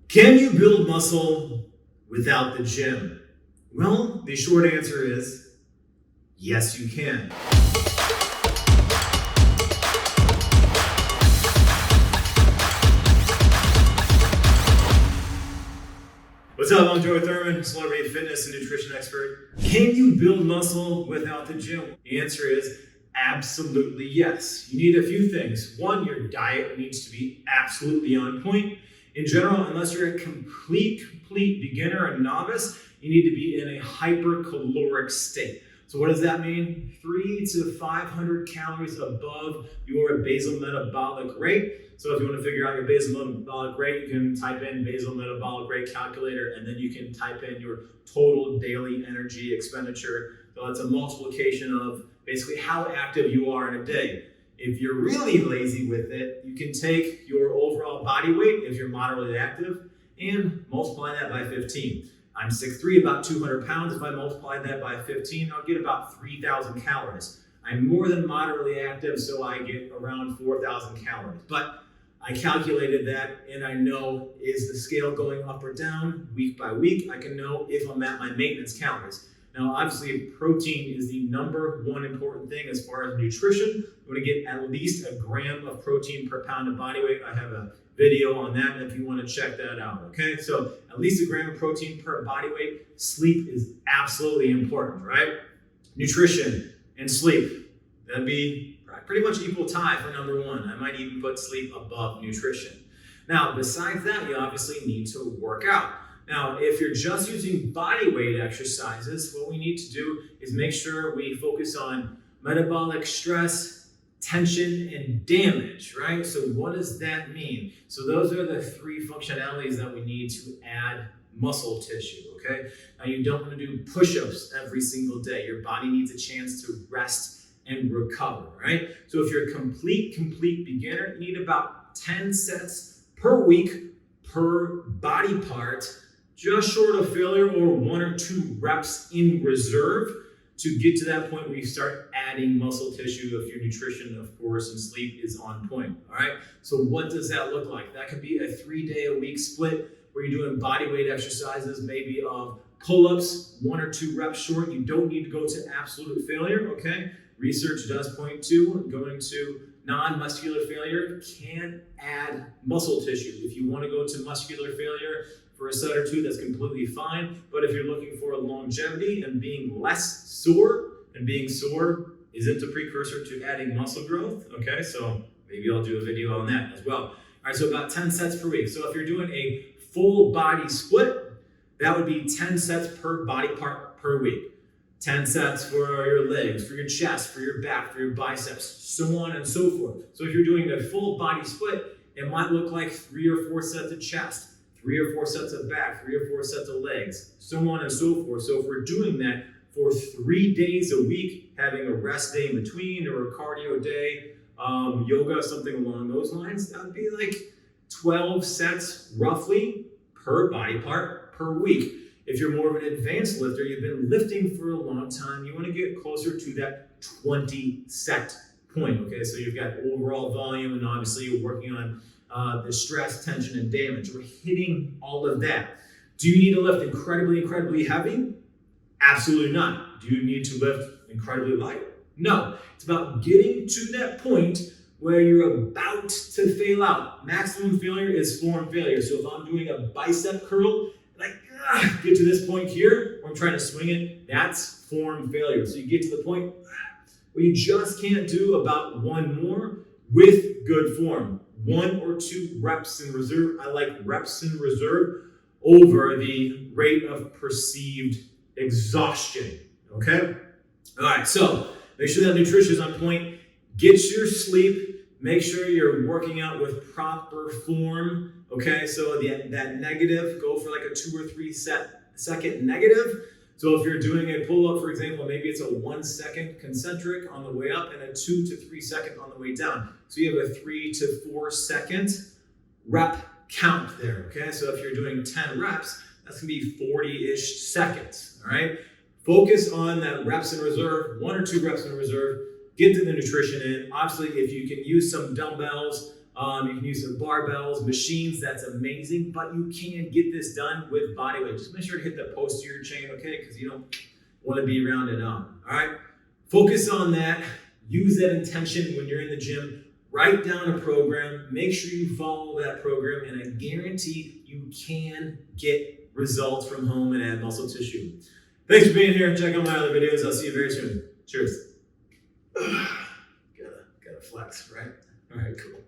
Can you build muscle without the gym? Well, the short answer is yes, you can. What's up? I'm Joey Thurman, celebrity fitness and nutrition expert. Can you build muscle without the gym? The answer is absolutely yes. You need a few things. One, your diet needs to be absolutely on point. In general, unless you're a complete beginner and novice, you need to be in a hypercaloric state. So what does that mean? 300 to 500 calories above your basal metabolic rate. So if you want to figure out your basal metabolic rate, you can type in basal metabolic rate calculator, and then you can type in your total daily energy expenditure. So that's a multiplication of basically how active you are in a day. If you're really lazy with it, you can take your overall body weight, if you're moderately active, and multiply that by 15. I'm 6'3", about 200 pounds. If I multiply that by 15, I'll get about 3,000 calories. I'm more than moderately active, so I get around 4,000 calories. But I calculated that, and I know, is the scale going up or down week by week? I can know if I'm at my maintenance calories. Now, obviously, protein is the number one important thing as far as nutrition. You want to get at least a gram of protein per pound of body weight. I have a video on that if you want to check that out, okay? So at least a gram of protein per body weight. Sleep is absolutely important, right? Nutrition and sleep, that'd be pretty much equal tie for number one. I might even put sleep above nutrition. Now, besides that, you obviously need to work out. Now, if you're just using body weight exercises, what we need to do is make sure we focus on metabolic stress, tension, and damage, right? So what does that mean? So those are the three functionalities that we need to add muscle tissue, okay? Now, you don't want to do push-ups every single day. Your body needs a chance to rest and recover, right? So if you're a complete beginner, you need about 10 sets per week per body part, just short of failure, or 1 or 2 reps in reserve to get to that point where you start adding muscle tissue if your nutrition, of course, and sleep is on point, all right? So what does that look like? That could be a 3-day-a-week split where you're doing body weight exercises, maybe of pull-ups, 1 or 2 reps short. You don't need to go to absolute failure, okay? Research does point to going to non-muscular failure can add muscle tissue. If you want to go to muscular failure for a set or 2, that's completely fine. But if you're looking for longevity and being less sore, and being sore isn't a precursor to adding muscle growth, okay? So maybe I'll do a video on that as well. All right, so about 10 sets per week. So if you're doing a full body split, that would be 10 sets per body part per week. 10 sets for your legs, for your chest, for your back, for your biceps, so on and so forth. So if you're doing a full body split, it might look like 3 or 4 sets of chest, 3 or 4 sets of back, 3 or 4 sets of legs, so on and so forth. So if we're doing that for 3 days a week, having a rest day in between or a cardio day, yoga, something along those lines, that would be like 12 sets roughly per body part per week. If you're more of an advanced lifter, you've been lifting for a long time, you want to get closer to that 20 set point, okay? So you've got overall volume, and obviously you're working on the stress, tension, and damage. We're hitting all of that. Do you need to lift incredibly heavy? Absolutely not. Do you need to lift incredibly light? No. It's about getting to that point where you're about to fail out. Maximum failure is form failure. So if I'm doing a bicep curl, get to this point here where I'm trying to swing it, that's form failure. So you get to the point where you just can't do about 1 more with good form. 1 or 2 reps in reserve. I like reps in reserve over the rate of perceived exhaustion, okay? All right, so make sure that nutrition is on point. Get your sleep. Make sure you're working out with proper form, okay? So that negative, go for like a 2 or 3 second negative. So if you're doing a pull-up, for example, maybe it's a 1 second concentric on the way up and a 2 to 3 second on the way down. So you have a 3 to 4 second rep count there, okay? So if you're doing 10 reps, that's gonna be 40-ish seconds, all right? Focus on that reps in reserve, 1 or 2 reps in reserve, get to the nutrition in. Obviously, if you can use some dumbbells, You can use some barbells, machines, that's amazing, but you can get this done with bodyweight. Just make sure to hit the posterior chain, okay? Because you don't want to be rounded out, all right? Focus on that. Use that intention when you're in the gym. Write down a program. Make sure you follow that program, and I guarantee you can get results from home and add muscle tissue. Thanks for being here. Check out my other videos. I'll see you very soon. Cheers. Gotta flex, right? All right, cool.